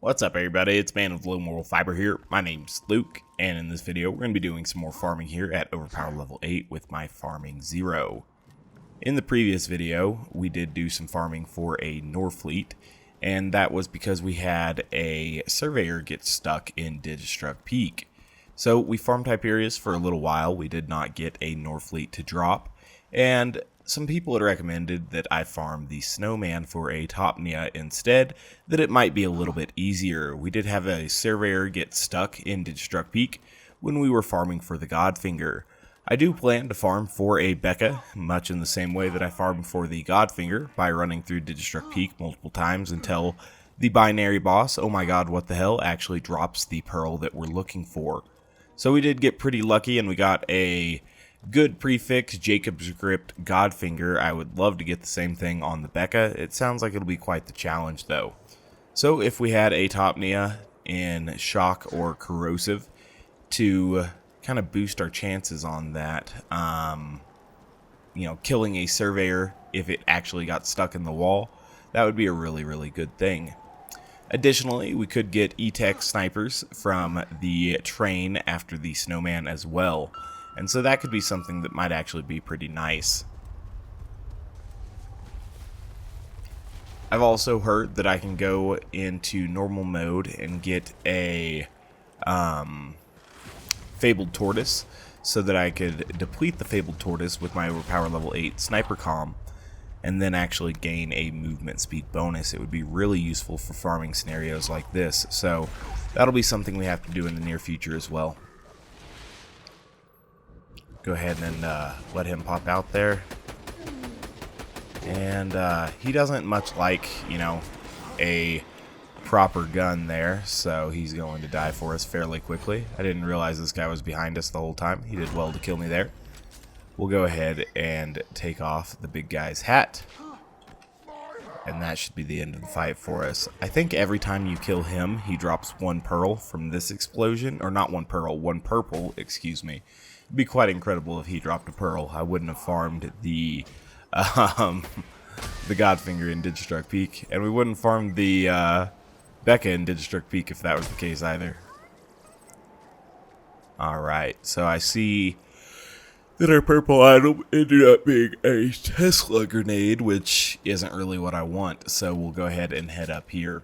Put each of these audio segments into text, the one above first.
What's up everybody, it's Man of Low Moral Fiber here. My name's Luke, and in this video we're going to be doing some more farming here at Overpower level 8 with my Farming Zero. In the previous video, we did do some farming for a Norfleet, and that was because we had a surveyor get stuck in Digistruct Peak. So we farmed Hyperius for a little while. We did not get a Norfleet to drop, and some people had recommended that I farm the Snowman for a Topnia instead, that it might be a little bit easier. We did have a surveyor get stuck in Digistruct Peak when we were farming for the Godfinger. I do plan to farm for a Becca, much in the same way that I farmed for the Godfinger, by running through Digistruct Peak multiple times until the binary boss, oh my god what the hell, actually drops the pearl that we're looking for. So we did get pretty lucky and we got a good prefix, Jacob's Grip Godfinger. I would love to get the same thing on the Becca. It sounds like it'll be quite the challenge though. So if we had a Topnia in Shock or Corrosive to kind of boost our chances on that, killing a Surveyor if it actually got stuck in the wall, that would be a really good thing. Additionally, we could get E-Tech snipers from the train after the Snowman as well. And so that could be something that might actually be pretty nice. I've also heard that I can go into normal mode and get a Fabled Tortoise, so that I could deplete the Fabled Tortoise with my Overpower level 8 Sniper Comm, and then actually gain a movement speed bonus. It would be really useful for farming scenarios like this, so that'll be something we have to do in the near future as well. Go ahead and let him pop out there. And he doesn't much like, a proper gun there, so he's going to die for us fairly quickly. I didn't realize this guy was behind us the whole time. He did well to kill me there. We'll go ahead and take off the big guy's hat. And that should be the end of the fight for us. I think every time you kill him, he drops one pearl from this explosion. Or not one pearl, one purple, excuse me. It'd be quite incredible if he dropped a pearl. I wouldn't have farmed the Godfinger in Digistruct Peak. And we wouldn't farm the Becca in Digistruct Peak if that was the case either. Alright, so I see that our purple item ended up being a Tesla grenade, which isn't really what I want, so we'll go ahead and head up here.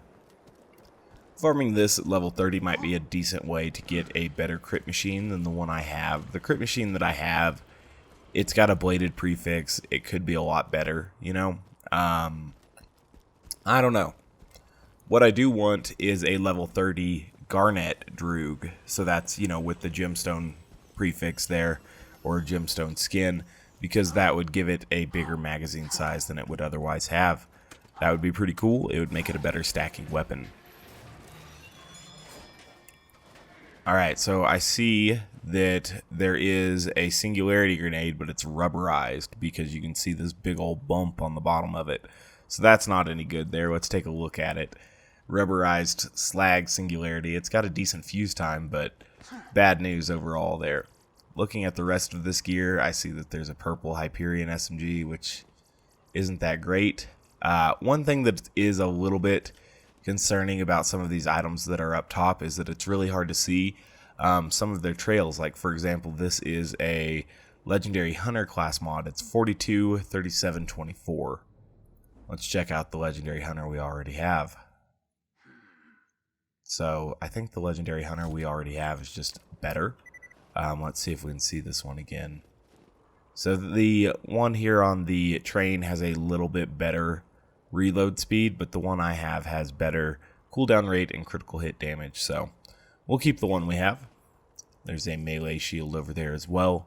Farming this at level 30 might be a decent way to get a better crit machine than the one I have. The crit machine that I have, it's got a bladed prefix. It could be a lot better, I don't know. What I do want is a level 30 Garnet Droog, so that's, with the gemstone prefix there, or gemstone skin, because that would give it a bigger magazine size than it would otherwise have. That would be pretty cool. It would make it a better stacking weapon. Alright, so I see that there is a singularity grenade, but it's rubberized because you can see this big old bump on the bottom of it. So that's not any good there. Let's take a look at it. Rubberized slag singularity. It's got a decent fuse time, but bad news overall there. Looking at the rest of this gear, I see that there's a purple Hyperion SMG, which isn't that great. One thing that is a little bit concerning about some of these items that are up top is that it's really hard to see some of their trails. Like, for example, this is a Legendary Hunter class mod. It's 42, 37, 24. Let's check out the Legendary Hunter we already have. So, I think the Legendary Hunter we already have is just better. Let's see if we can see this one again. So the one here on the train has a little bit better reload speed, but the one I have has better cooldown rate and critical hit damage, so we'll keep the one we have. There's a melee shield over there as well,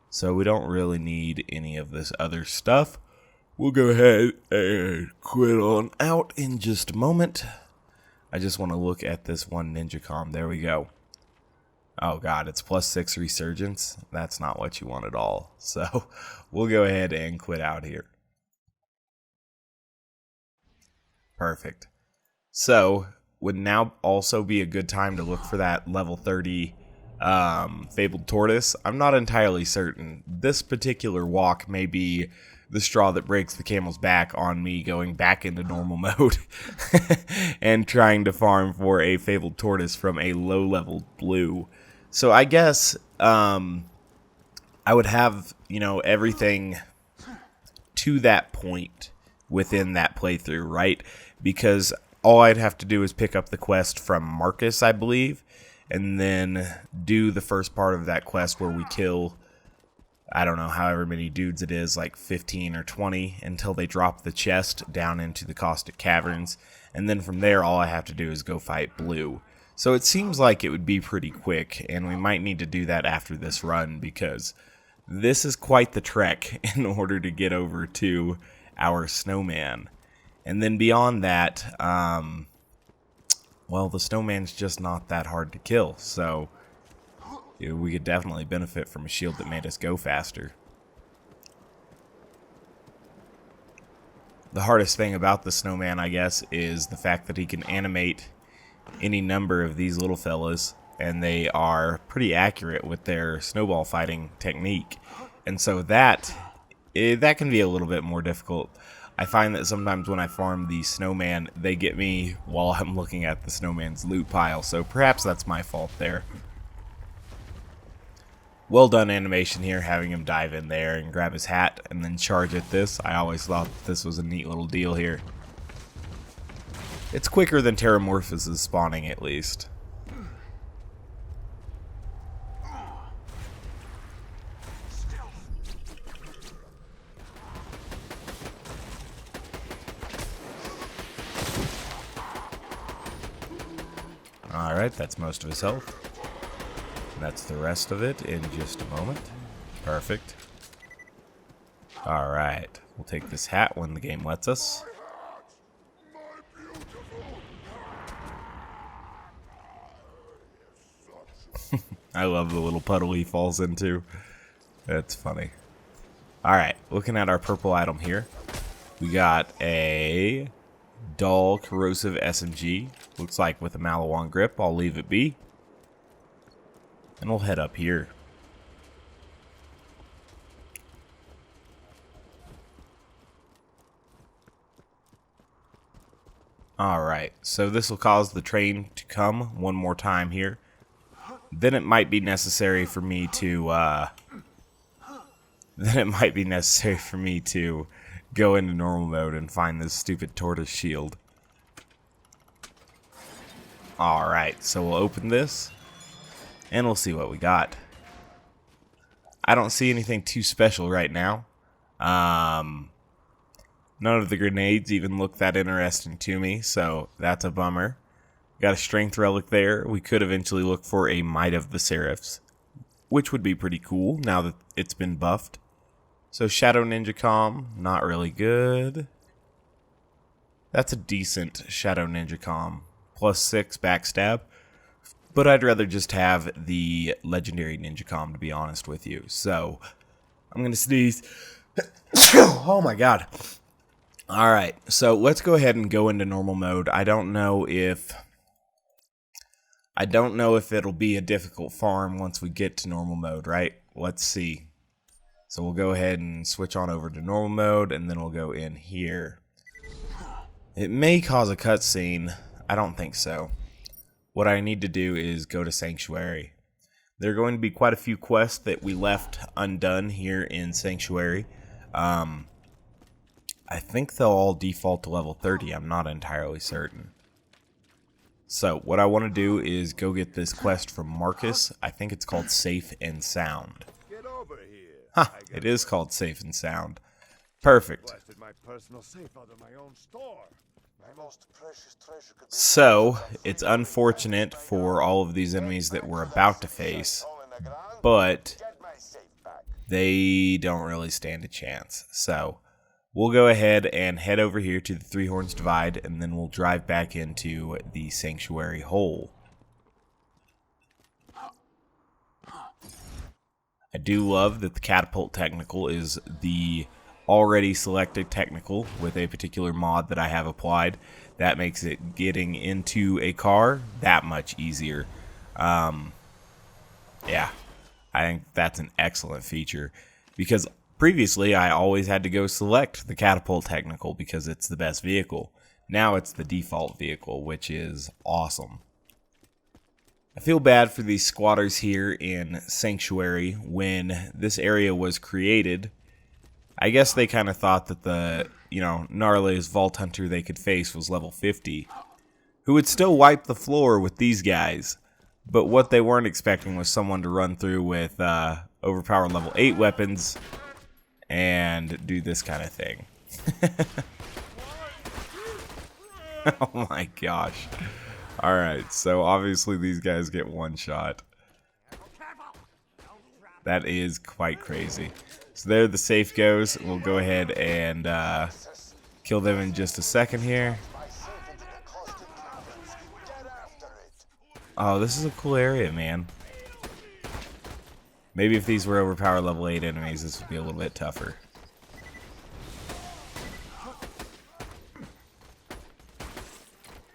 so we don't really need any of this other stuff. We'll go ahead and quit on out in just a moment. I just want to look at this one ninja comm. There we go. Oh god, it's +6 resurgence. That's not what you want at all. So we'll go ahead and quit out here. Perfect. So would now also be a good time to look for that level 30 Fabled Tortoise. I'm not entirely certain. This particular walk may be the straw that breaks the camel's back on me going back into normal mode and trying to farm for a Fabled Tortoise from a low-level blue. So I guess I would have, you know, everything to that point within that playthrough, right? Because all I'd have to do is pick up the quest from Marcus, I believe, and then do the first part of that quest where we kill, I don't know, however many dudes it is, like 15 or 20, until they drop the chest down into the caustic caverns. And then from there, all I have to do is go fight Blue. So it seems like it would be pretty quick, and we might need to do that after this run, because this is quite the trek in order to get over to our Snowman. And then beyond that, well, the Snowman's just not that hard to kill, so we could definitely benefit from a shield that made us go faster. The hardest thing about the Snowman, I guess, is the fact that he can animate any number of these little fellas, and they are pretty accurate with their snowball fighting technique. And so that can be a little bit more difficult. I find that sometimes when I farm the Snowman, they get me while I'm looking at the Snowman's loot pile, so perhaps that's my fault there. Well done animation here, having him dive in there and grab his hat and then charge at this. I always thought this was a neat little deal here. It's quicker than Terramorphous' spawning, at least. Alright, that's most of his health. That's the rest of it in just a moment. Perfect. Alright, we'll take this hat when the game lets us. I love the little puddle he falls into. That's funny. Alright, looking at our purple item here. We got a dull corrosive SMG. Looks like with a Malawan grip. I'll leave it be. And we'll head up here. Alright, so this will cause the train to come one more time here. Then it might be necessary for me to go into normal mode and find this stupid tortoise shield. Alright, so we'll open this and we'll see what we got. I don't see anything too special right now. None of the grenades even look that interesting to me, so that's a bummer. Got a strength relic there. We could eventually look for a Might of the Seraphs, which would be pretty cool now that it's been buffed. So Shadow Ninja Com, not really good. That's a decent Shadow Ninja Com. +6 backstab. But I'd rather just have the Legendary Ninja Com, to be honest with you. So I'm going to sneeze. Oh my god. Alright, so let's go ahead and go into normal mode. I don't know if it'll be a difficult farm once we get to normal mode, right? Let's see. So we'll go ahead and switch on over to normal mode, and then we'll go in here. It may cause a cutscene. I don't think so. What I need to do is go to Sanctuary. There are going to be quite a few quests that we left undone here in Sanctuary. I think they'll all default to level 30. I'm not entirely certain. So what I want to do is go get this quest from Marcus. I think it's called Safe and Sound. Get over here. Ha! It is called Safe and Sound. Perfect. My personal safe out of my own store. My most precious treasure could be So it's unfortunate for all of these enemies that we're about to face, but get my safe back. they don't really stand a chance. So we'll go ahead and head over here to the Three Horns Divide, and then we'll drive back into the Sanctuary Hole. I do love that the Catapult Technical is the already selected technical with a particular mod that I have applied. That makes it getting into a car that much easier. Yeah, I think that's an excellent feature, because Previously, I always had to go select the catapult technical because it's the best vehicle. Now it's the default vehicle, which is awesome. I feel bad for these squatters here in Sanctuary. When this area was created, I guess they kind of thought that the, gnarliest vault hunter they could face was level 50, who would still wipe the floor with these guys. But what they weren't expecting was someone to run through with overpowered level 8 weapons and do this kind of thing. Oh my gosh. Alright, so obviously these guys get one shot. That is quite crazy. So there the safe goes. We'll go ahead and kill them in just a second here. Oh, this is a cool area, man. Maybe if these were overpowered level 8 enemies, this would be a little bit tougher.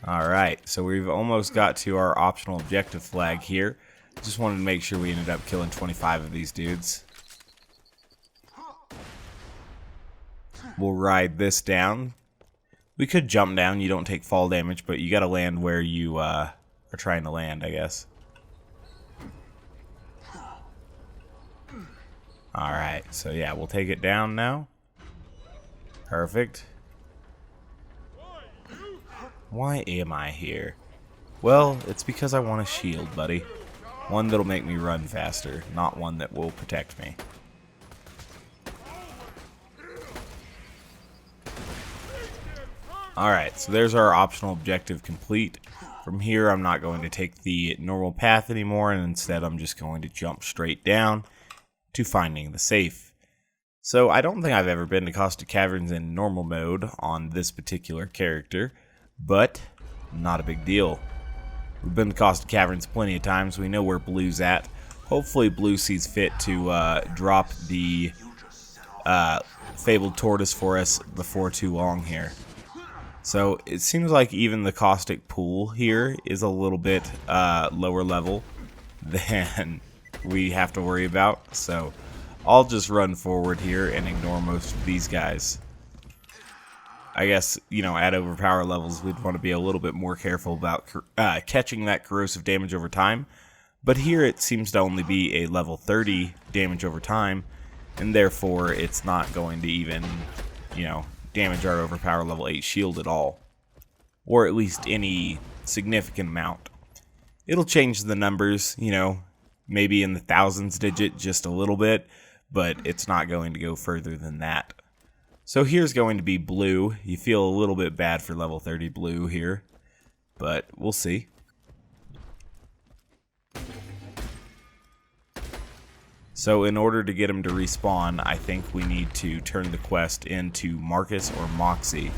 Alright, so we've almost got to our optional objective flag here. Just wanted to make sure we ended up killing 25 of these dudes. We'll ride this down. We could jump down, you don't take fall damage, but you gotta land where you are trying to land, I guess. Alright, so yeah, we'll take it down now. Perfect. Why am I here? Well, it's because I want a shield, buddy. One that'll make me run faster, not one that will protect me. Alright, so there's our optional objective complete. From here, I'm not going to take the normal path anymore, and instead I'm just going to jump straight down to finding the safe. So I don't think I've ever been to Caustic Caverns in normal mode on this particular character, but not a big deal. We've been to Caustic Caverns plenty of times. We know where Blue's at. Hopefully Blue sees fit to drop the Fabled Tortoise for us before too long here. So it seems like even the caustic pool here is a little bit lower level than we have to worry about. So I'll just run forward here and ignore most of these guys. I guess, at overpower levels, we'd want to be a little bit more careful about catching that corrosive damage over time. But here it seems to only be a level 30 damage over time, and therefore it's not going to even, damage our overpower level 8 shield at all. Or at least any significant amount. It'll change the numbers, maybe in the thousands digit just a little bit, but it's not going to go further than that. So here's going to be Blue. You feel a little bit bad for level 30 Blue here, but we'll see. So in order to get him to respawn, I think we need to turn the quest into Marcus or Moxie.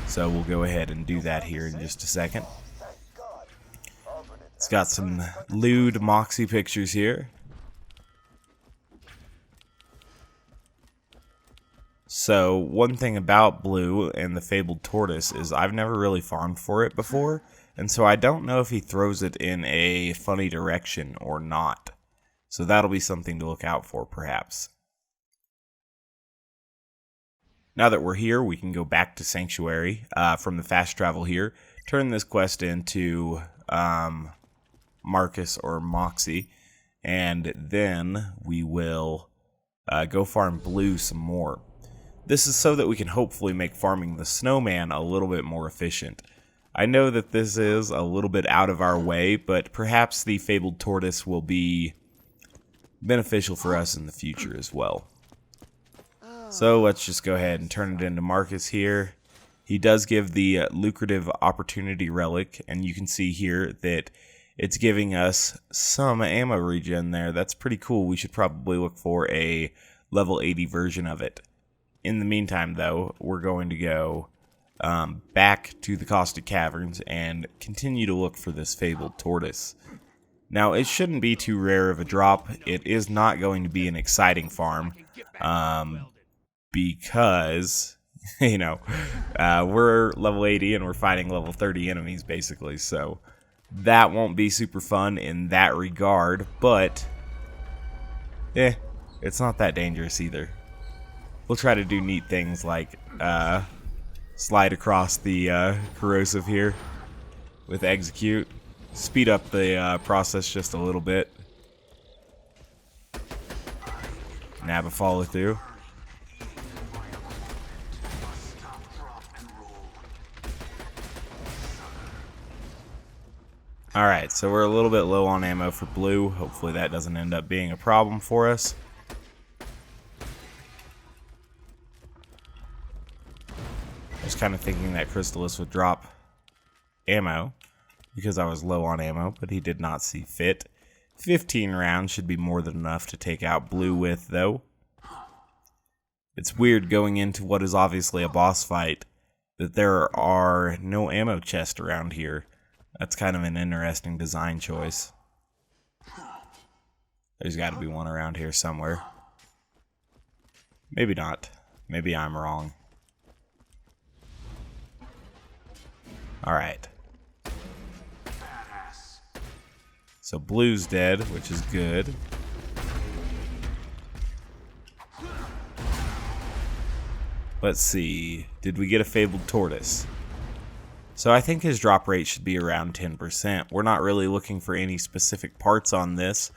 So we'll go ahead and do that here in just a second. It's got some lewd Moxie pictures here. So one thing about Blue and the Fabled Tortoise is I've never really farmed for it before, and so I don't know if he throws it in a funny direction or not. So that'll be something to look out for, perhaps. Now that we're here, we can go back to Sanctuary from the fast travel here. Turn this quest into Marcus or Moxie, and then we will go farm Blue some more. This is so that we can hopefully make farming the Snowman a little bit more efficient. I know that this is a little bit out of our way, but perhaps the Fabled Tortoise will be beneficial for us in the future as well. So let's just go ahead and turn it into Marcus here. He does give the lucrative opportunity relic, and you can see here that it's giving us some ammo regen there. That's pretty cool. We should probably look for a level 80 version of it. In the meantime, though, we're going to go back to the Caustic Caverns and continue to look for this Fabled Tortoise. Now, it shouldn't be too rare of a drop. It is not going to be an exciting farm because, we're level 80 and we're fighting level 30 enemies, basically. So that won't be super fun in that regard, but it's not that dangerous either. we'll try to do neat things like slide across the corrosive here with execute. Speed up the process just a little bit. Nab a follow through. Alright, so we're a little bit low on ammo for blue. Hopefully that doesn't end up being a problem for us. I was kind of thinking that Crystallis would drop ammo because I was low on ammo, but he did not see fit. 15 rounds should be more than enough to take out blue with, though. It's weird going into what is obviously a boss fight that there are no ammo chests around here. That's kind of an interesting design choice. There's got to be one around here somewhere. Maybe not. Maybe I'm wrong. Alright. So blue's dead, which is good. Let's see. Did we get a Fabled Tortoise? So I think his drop rate should be around 10%. We're not really looking for any specific parts on this.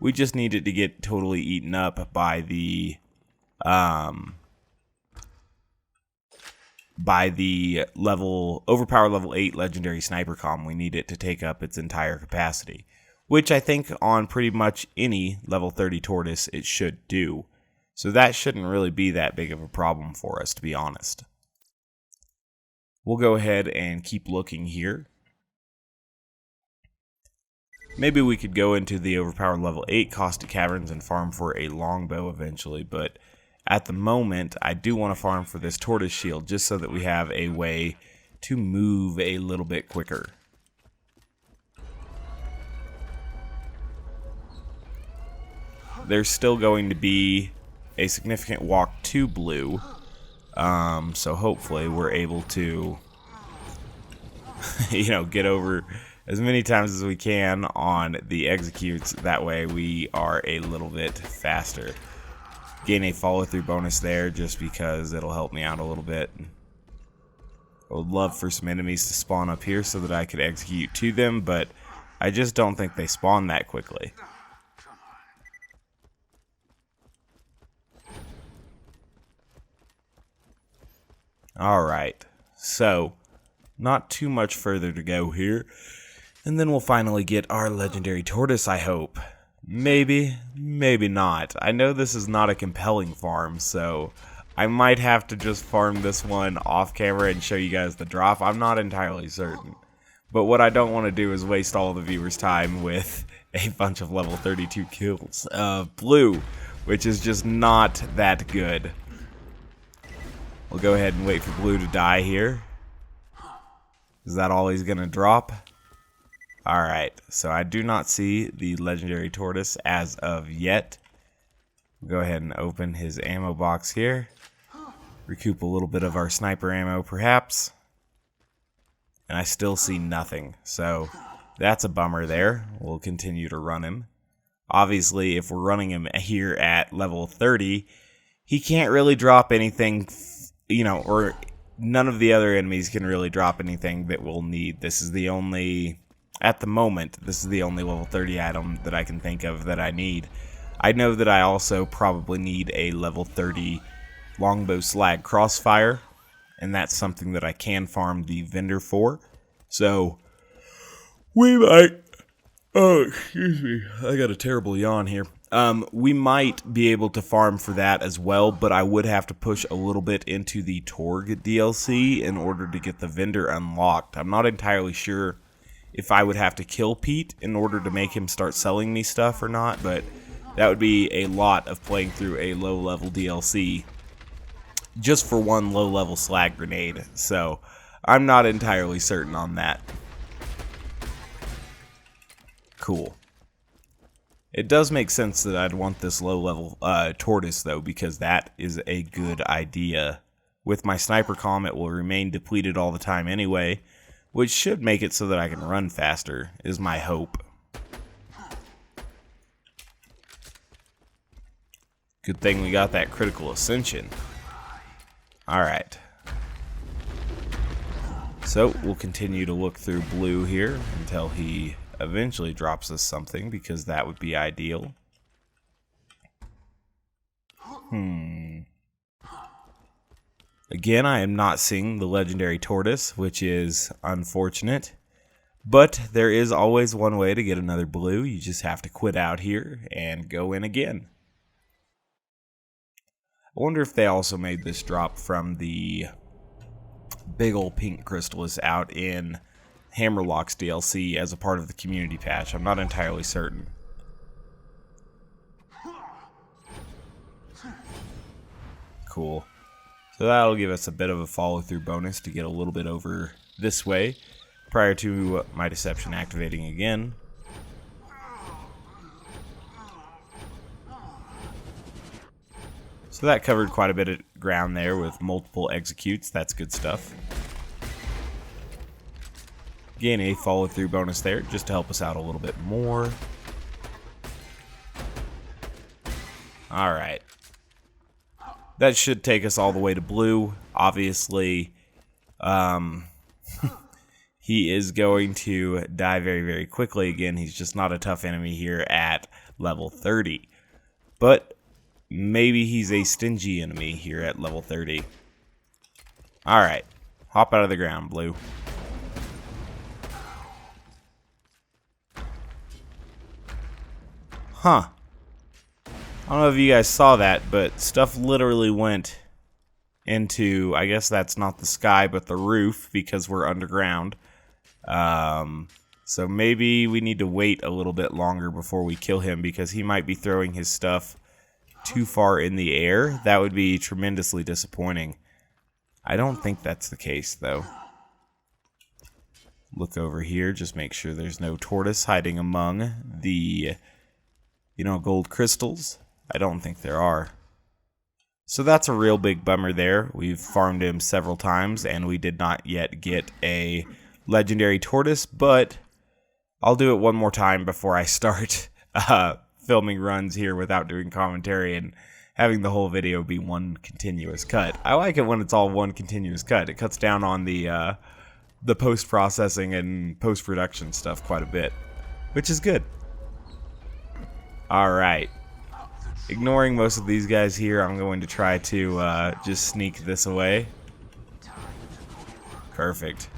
We just need it to get totally eaten up by the overpower level 8 legendary sniper comm. We need it to take up its entire capacity, which I think on pretty much any level 30 tortoise it should do. So that shouldn't really be that big of a problem for us, to be honest. We'll go ahead and keep looking here. Maybe we could go into the overpowered level 8 caustic caverns and farm for a longbow eventually, but at the moment I do want to farm for this tortoise shield just so that we have a way to move a little bit quicker. There's still going to be a significant walk to blue. So hopefully we're able to, get over as many times as we can on the executes. That way we are a little bit faster. Gain a follow through bonus there just because it'll help me out a little bit. I would love for some enemies to spawn up here so that I could execute to them, but I just don't think they spawn that quickly. Alright, so not too much further to go here, and then we'll finally get our legendary tortoise, I hope. Maybe, maybe not. I know this is not a compelling farm, so I might have to just farm this one off camera and show you guys the drop. I'm not entirely certain. But what I don't want to do is waste all the viewers' time with a bunch of level 32 kills of blue, which is just not that good. We'll go ahead and wait for blue to die here. Is that all he's going to drop? Alright, so I do not see the legendary tortoise as of yet. We'll go ahead and open his ammo box here. Recoup a little bit of our sniper ammo perhaps. And I still see nothing, so that's a bummer there. We'll continue to run him. Obviously, if we're running him here at level 30, he can't really drop anything, or none of the other enemies can really drop anything that we'll need. This is the only, at the moment, this is the only level 30 item that I can think of that I need. I know that I also probably need a level 30 longbow slag crossfire, and that's something that I can farm the vendor for. So, we might, oh, excuse me, I got a terrible yawn here. We might be able to farm for that as well, but I would have to push a little bit into the Torg DLC in order to get the vendor unlocked. I'm not entirely sure if I would have to kill Pete in order to make him start selling me stuff or not, but that would be a lot of playing through a low-level DLC just for one low-level slag grenade, so I'm not entirely certain on that. Cool. It does make sense that I'd want this low-level tortoise, though, because that is a good idea. With my sniper comm, it will remain depleted all the time anyway, which should make it so that I can run faster, is my hope. Good thing we got that critical ascension. Alright. So, we'll continue to look through blue here until he eventually drops us something, because that would be ideal. Again, I am not seeing the legendary tortoise, which is unfortunate. But there is always one way to get another blue. You just have to quit out here and go in again. I wonder if they also made this drop from the big ol' pink crystals out in Hammerlock's DLC as a part of the community patch. I'm not entirely certain. Cool. So that'll give us a bit of a follow-through bonus to get a little bit over this way prior to my deception activating again. So that covered quite a bit of ground there with multiple executes. That's good stuff. Gain a follow-through bonus there just to help us out a little bit more. Alright. That should take us all the way to blue. Obviously, he is going to die very, very quickly again. He's just not a tough enemy here at level 30. But maybe he's a stingy enemy here at level 30. Alright. Hop out of the ground, blue. Huh. I don't know if you guys saw that, but stuff literally went into, I guess that's not the sky, but the roof, because we're underground. So maybe we need to wait a little bit longer before we kill him, because he might be throwing his stuff too far in the air. That would be tremendously disappointing. I don't think that's the case, though. Look over here, just make sure there's no tortoise hiding among the, gold crystals. I don't think there are. So that's a real big bummer there. We've farmed him several times, and we did not yet get a legendary tortoise, but I'll do it one more time before I start filming runs here without doing commentary and having the whole video be one continuous cut. I like it when it's all one continuous cut. It cuts down on the post-processing and post-production stuff quite a bit, which is good. Alright. Ignoring most of these guys here, I'm going to try to just sneak this away. Perfect.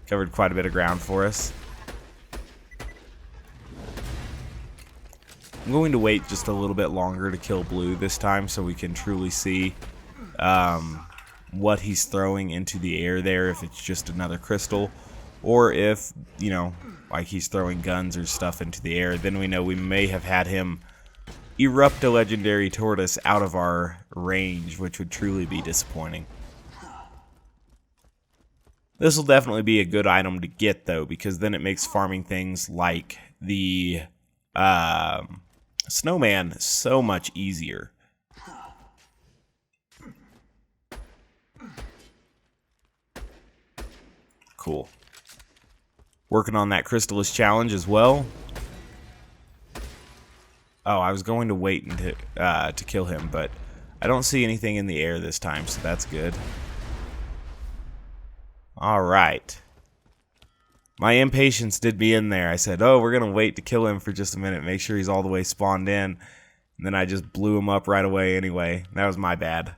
Covered quite a bit of ground for us. I'm going to wait just a little bit longer to kill blue this time so we can truly see what he's throwing into the air there, if it's just another crystal, or if, like he's throwing guns or stuff into the air. Then we know we may have had him erupt a legendary tortoise out of our range, which would truly be disappointing. This will definitely be a good item to get, though, because then it makes farming things like the Snowman so much easier. Cool. Working on that Crystallis challenge as well. Oh, I was going to wait to kill him, but I don't see anything in the air this time, so that's good. Alright. My impatience did me in there. I said, oh, we're going to wait to kill him for just a minute, make sure he's all the way spawned in. And then I just blew him up right away anyway. That was my bad.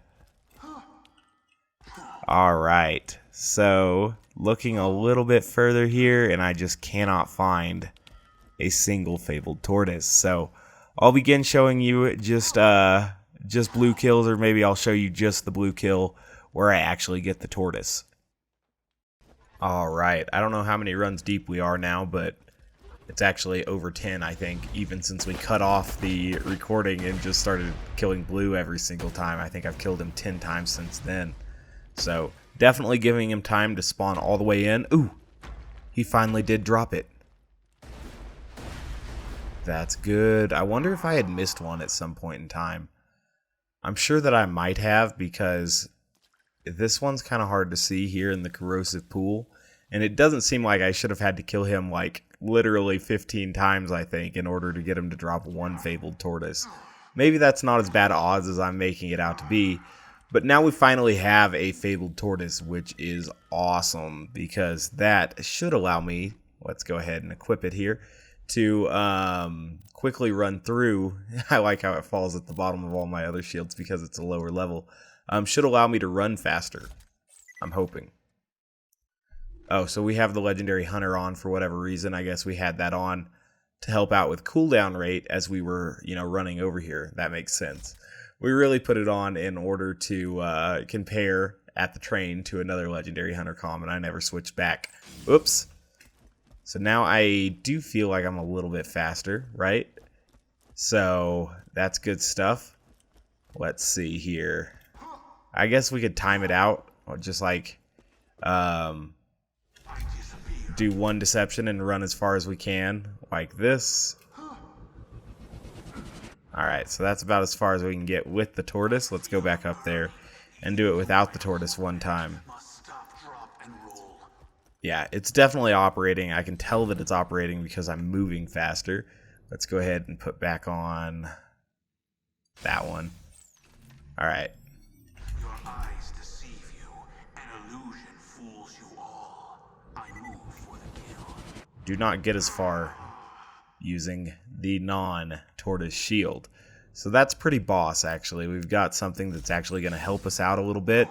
Alright. So, looking a little bit further here, and I just cannot find a single Fabled Tortoise. So, I'll begin showing you just blue kills, or maybe I'll show you just the blue kill where I actually get the tortoise. Alright, I don't know how many runs deep we are now, but it's actually over 10, I think, even since we cut off the recording and just started killing blue every single time. I think I've killed him 10 times since then. So, definitely giving him time to spawn all the way in. Ooh, he finally did drop it. That's good. I wonder if I had missed one at some point in time. I'm sure that I might have, because this one's kind of hard to see here in the corrosive pool. And it doesn't seem like I should have had to kill him like literally 15 times, I think, in order to get him to drop one Fabled Tortoise. Maybe that's not as bad odds as I'm making it out to be. But now we finally have a Fabled Tortoise, which is awesome because that should allow me, let's go ahead and equip it here, to quickly run through. I like how it falls at the bottom of all my other shields because it's a lower level. Should allow me to run faster, I'm hoping. Oh, so we have the Legendary Hunter on for whatever reason. I guess we had that on to help out with cooldown rate as we were, running over here. That makes sense. We really put it on in order to compare at the train to another Legendary Hunter comm, and I never switched back. Oops. So now I do feel like I'm a little bit faster, right? So that's good stuff. Let's see here. I guess we could time it out, or just like do one deception and run as far as we can, like this. Alright, so that's about as far as we can get with the tortoise. Let's go back up there and do it without the tortoise one time. Yeah, it's definitely operating. I can tell that it's operating because I'm moving faster. Let's go ahead and put back on that one. Alright. Your eyes deceive you. An illusion fools you all. I move for the kill. Do not get as far using the non-tortoise shield. So that's pretty boss, actually. We've got something that's actually going to help us out a little bit.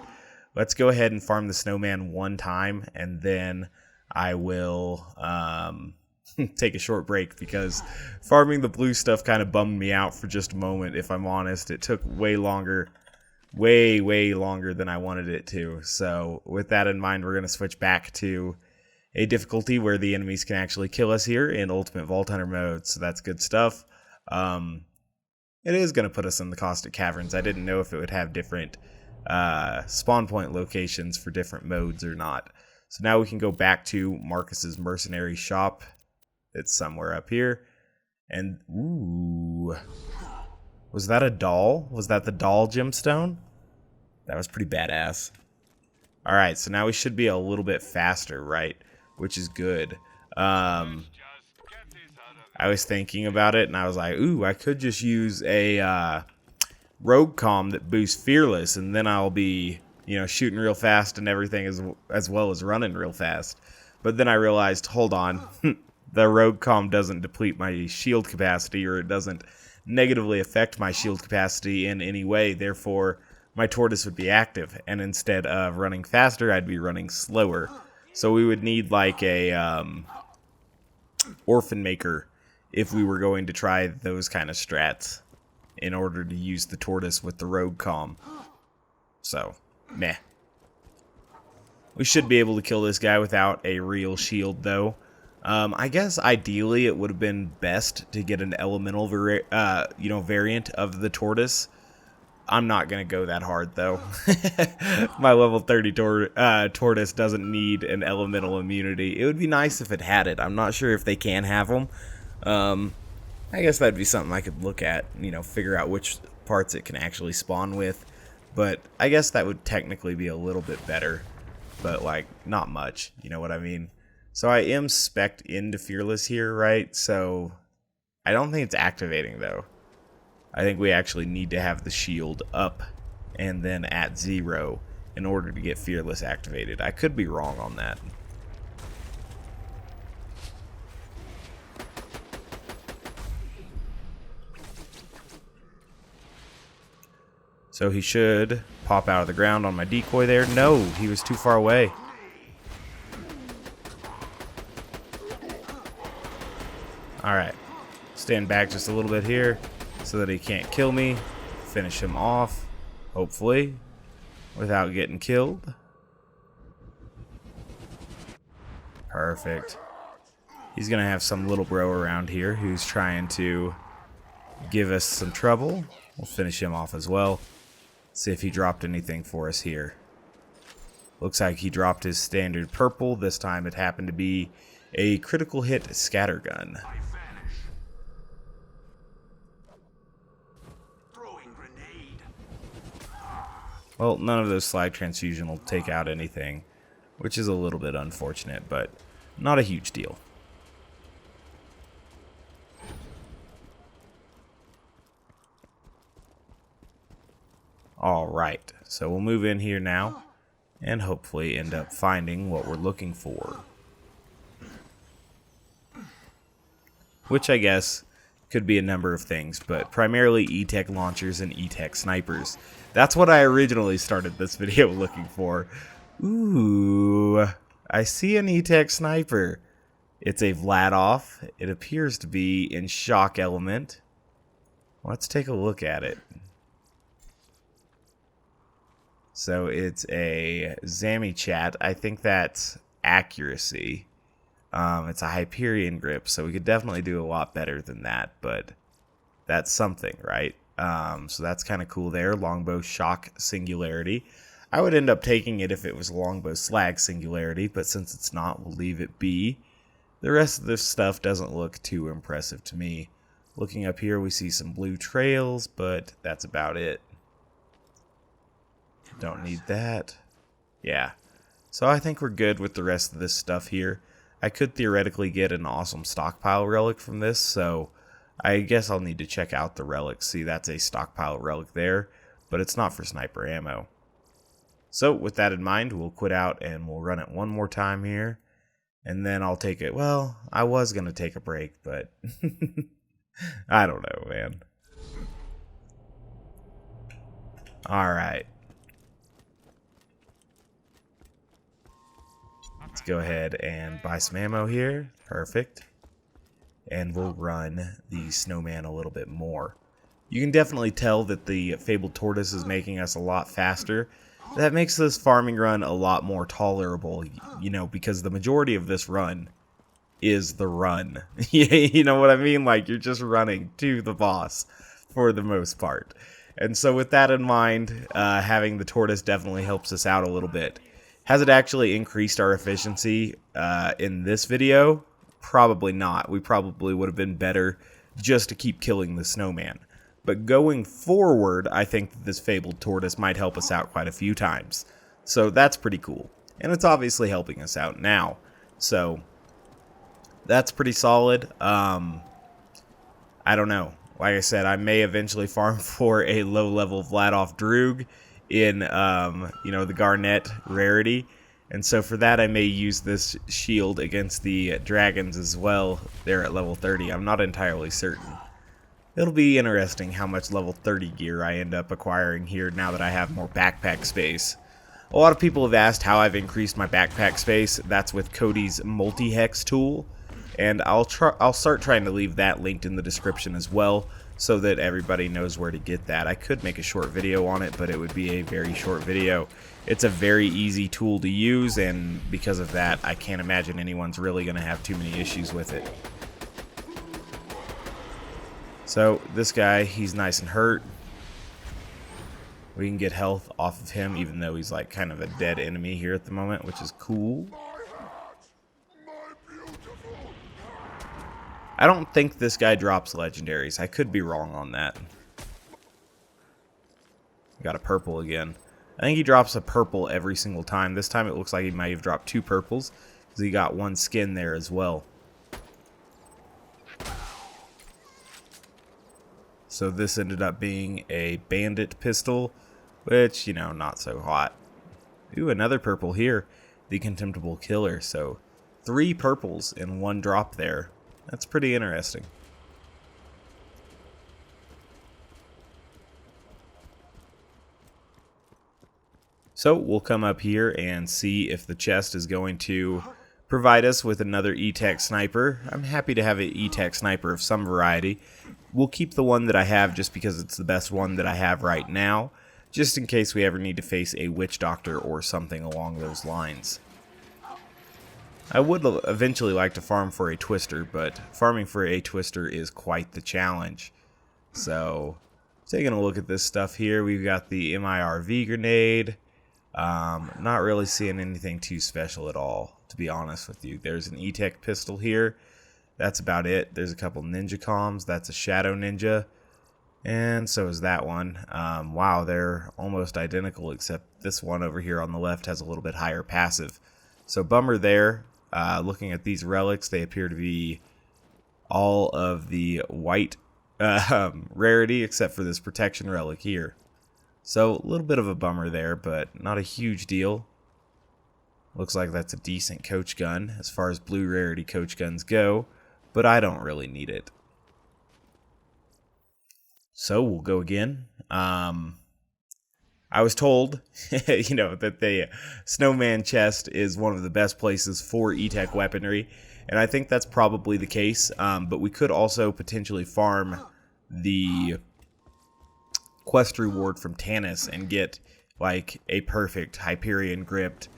Let's go ahead and farm the Snowman one time, and then I will take a short break, because farming the blue stuff kind of bummed me out for just a moment, if I'm honest. It took way longer, way longer than I wanted it to. So with that in mind, we're going to switch back to a difficulty where the enemies can actually kill us here in Ultimate Vault Hunter mode, so that's good stuff. It is going to put us in the Caustic Caverns. I didn't know if it would have different spawn point locations for different modes or not. So now we can go back to Marcus's Mercenary shop. It's somewhere up here. And, ooh. Was that a doll? Was that the doll gemstone? That was pretty badass. Alright, so now we should be a little bit faster, right? Which is good. I was thinking about it, and I was like, ooh, I could just use a rogue comm that boosts fearless, and then I'll be, shooting real fast and everything, as well as running real fast. But then I realized, hold on, the rogue comm doesn't deplete my shield capacity, or it doesn't negatively affect my shield capacity in any way. Therefore, my tortoise would be active, and instead of running faster, I'd be running slower. So we would need like a orphan maker if we were going to try those kind of strats in order to use the tortoise with the rogue comm. So, meh. We should be able to kill this guy without a real shield, though. I guess ideally it would have been best to get an elemental variant of the tortoise. I'm not going to go that hard, though. My level 30 tortoise doesn't need an elemental immunity. It would be nice if it had it. I'm not sure if they can have them. I guess that'd be something I could look at, figure out which parts it can actually spawn with. But I guess that would technically be a little bit better. But, not much. You know what I mean? So I am spec'd into Fearless here, right? So I don't think it's activating, though. I think we actually need to have the shield up and then at 0 in order to get Fearless activated. I could be wrong on that. So he should pop out of the ground on my decoy there. No, he was too far away. Alright, stand back just a little bit here so that he can't kill me. Finish him off, hopefully, without getting killed. Perfect. He's going to have some little bro around here who's trying to give us some trouble. We'll finish him off as well. See if he dropped anything for us here. Looks like he dropped his standard purple. This time it happened to be a critical hit scattergun. Well, none of those slag transfusion will take out anything, which is a little bit unfortunate, but not a huge deal. Alright, So we'll move in here now and hopefully end up finding what we're looking for. Which I guess could be a number of things, but primarily E-Tech launchers and E-Tech snipers. That's what I originally started this video looking for. Ooh, I see an E-Tech sniper. It's a Vladoff. It appears to be in shock element. Let's take a look at it. So it's a Zammy chat. I think that's accuracy. It's a Hyperion grip, so we could definitely do a lot better than that, but that's something, right? So that's kind of cool there. Longbow shock singularity. I would end up taking it if it was longbow slag singularity, but since it's not, we'll leave it be. The rest of this stuff doesn't look too impressive to me. Looking up here, we see some blue trails, but that's about it. Don't need that. Yeah. So I think we're good with the rest of this stuff here. I could theoretically get an awesome stockpile relic from this, so I guess I'll need to check out the relics. See, that's a stockpile relic there, but it's not for sniper ammo. So with that in mind, we'll quit out and we'll run it one more time here. And then I'll take it. Well, I was going to take a break, but I don't know, man. All right. Let's go ahead and buy some ammo here. Perfect. And we'll run the Snowman a little bit more. You can definitely tell that the Fabled Tortoise is making us a lot faster. That makes this farming run a lot more tolerable, you know, because the majority of this run is the run. You know what I mean? Like, you're just running to the boss for the most part. And so with that in mind, having the tortoise definitely helps us out a little bit. Has it actually increased our efficiency in this video? Probably not. We probably would have been better just to keep killing the snowman. But going forward, I think that this Fabled Tortoise might help us out quite a few times. So that's pretty cool. And it's obviously helping us out now. So that's pretty solid. I don't know. Like I said, I may eventually farm for a low-level Vladoff Droog in, you know, the Garnet rarity. And so for that, I may use this shield against the dragons as well. They're at level 30. I'm not entirely certain. It'll be interesting how much level 30 gear I end up acquiring here now that I have more backpack space. A lot of people have asked how I've increased my backpack space. That's with Cody's multi-hex tool. And I'll start trying to leave that linked in the description as well, so that everybody knows where to get that. I could make a short video on it, but it would be a very short video. It's a very easy tool to use, and because of that, I can't imagine anyone's really going to have too many issues with it. So this guy, he's nice and hurt. We can get health off of him, even though he's like kind of a dead enemy here at the moment, which is cool. I don't think this guy drops legendaries. I could be wrong on that. Got a purple again. I think he drops a purple every single time. This time it looks like he might have dropped 2 purples, because he got 1 skin there as well. So this ended up being a bandit pistol, which, you know, not so hot. Ooh, another purple here. The Contemptible Killer. So 3 purples in 1 drop there. That's pretty interesting. So we'll come up here and see if the chest is going to provide us with another E-Tech sniper. I'm happy to have an E-Tech sniper of some variety. We'll keep the one that I have just because it's the best one that I have right now, just in case we ever need to face a witch doctor or something along those lines. I would eventually like to farm for a twister, but farming for a twister is quite the challenge. So, taking a look at this stuff here, we've got the MIRV grenade. Not really seeing anything too special at all, to be honest with you. There's an E-Tech pistol here. That's about it. There's a couple ninja comms. That's a shadow ninja. And so is that one. Wow, they're almost identical, except this one over here on the left has a little bit higher passive. So bummer there. Looking at these relics, they appear to be all of the white rarity, except for this protection relic here. So a little bit of a bummer there, but not a huge deal. Looks like that's a decent coach gun as far as blue rarity coach guns go, but I don't really need it. So we'll go again. I was told, that the Snowman chest is one of the best places for E-Tech weaponry, and I think that's probably the case, but we could also potentially farm the quest reward from Tanis and get, like, a perfect Hyperion gripped,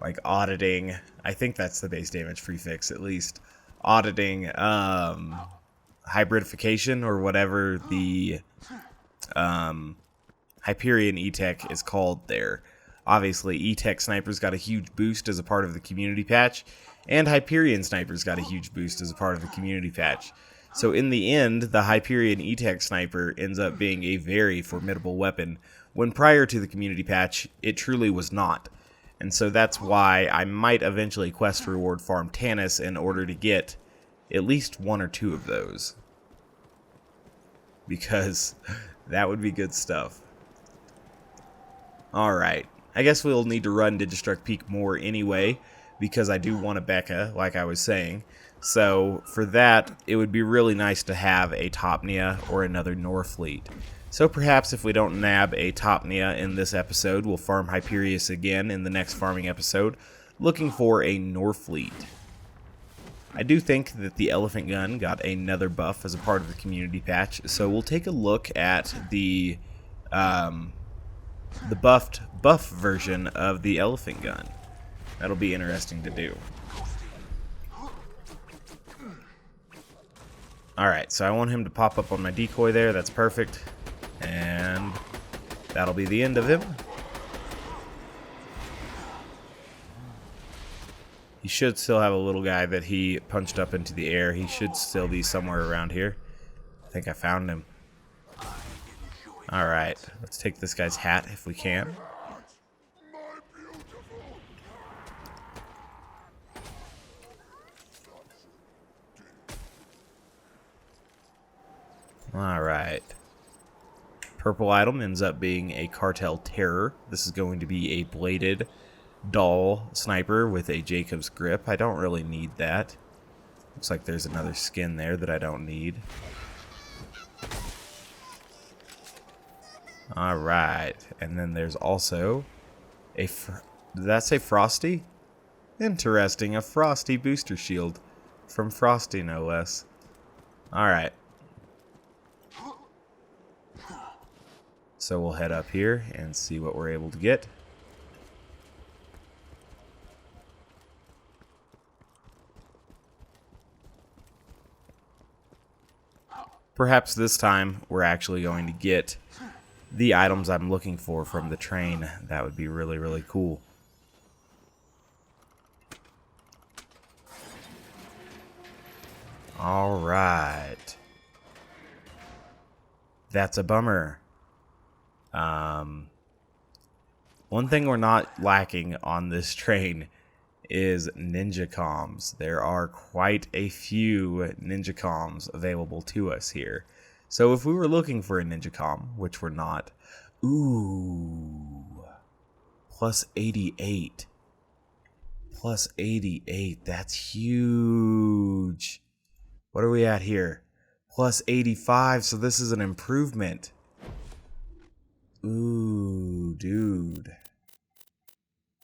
like, auditing, I think that's the base damage prefix, at least, auditing, hybridification, or whatever the, Hyperion E-Tech is called there. Obviously, E-Tech Snipers got a huge boost as a part of the community patch, and Hyperion Snipers got a huge boost as a part of the community patch. So in the end, the Hyperion E-Tech Sniper ends up being a very formidable weapon, when prior to the community patch, it truly was not. And so that's why I might eventually quest reward farm Tanis in order to get at least one or two of those. Because that would be good stuff. Alright, I guess we'll need to run Digistruct Peak more anyway, because I do want a Becca, like I was saying. So for that, it would be really nice to have a Topnia or another Norfleet. So perhaps if we don't nab a Topnia in this episode, we'll farm Hyperius again in the next farming episode, looking for a Norfleet. I do think that the Elephant Gun got another buff as a part of the community patch, so we'll take a look at the buff version of the Elephant Gun. That'll be interesting to do. Alright, so I want him to pop up on my decoy there, that's perfect. And that'll be the end of him. He should still have a little guy that he punched up into the air. He should still be somewhere around here. I think I found him. Alright, let's take this guy's hat if we can. Alright. Purple item ends up being a Cartel Terror. This is going to be a bladed dull sniper with a Jacob's grip. I don't really need that. Looks like there's another skin there that I don't need. Alright, and then there's also a, did that say Frosty? Interesting, a Frosty booster shield. From Frosty, no less. Alright. So we'll head up here and see what we're able to get. Perhaps this time we're actually going to get the items I'm looking for from the train. That would be really, really cool. Alright. That's a bummer. One thing we're not lacking on this train is ninja comms. There are quite a few ninja comms available to us here. So if we were looking for a ninja comm, which we're not, ooh, plus 88. Plus 88, that's huge. What are we at here? Plus 85, so this is an improvement. Ooh, dude.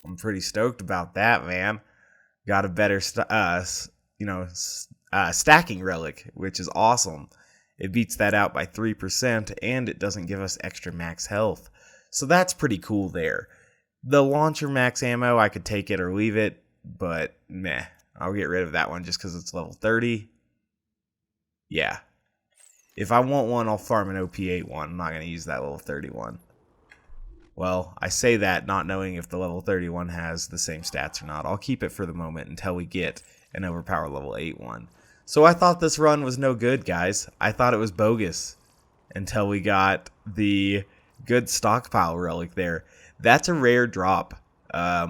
I'm pretty stoked about that, man. Got a better, stacking relic, which is awesome. It beats that out by 3%, and it doesn't give us extra max health. So that's pretty cool there. The launcher max ammo, I could take it or leave it, but meh. I'll get rid of that one just because it's level 30. Yeah. If I want one, I'll farm an OP8 one. I'm not going to use that level 31. Well, I say that not knowing if the level 31 has the same stats or not. I'll keep it for the moment until we get an overpower level 8 one. So I thought this run was no good, guys. I thought it was bogus until we got the good stockpile relic there. That's a rare drop. A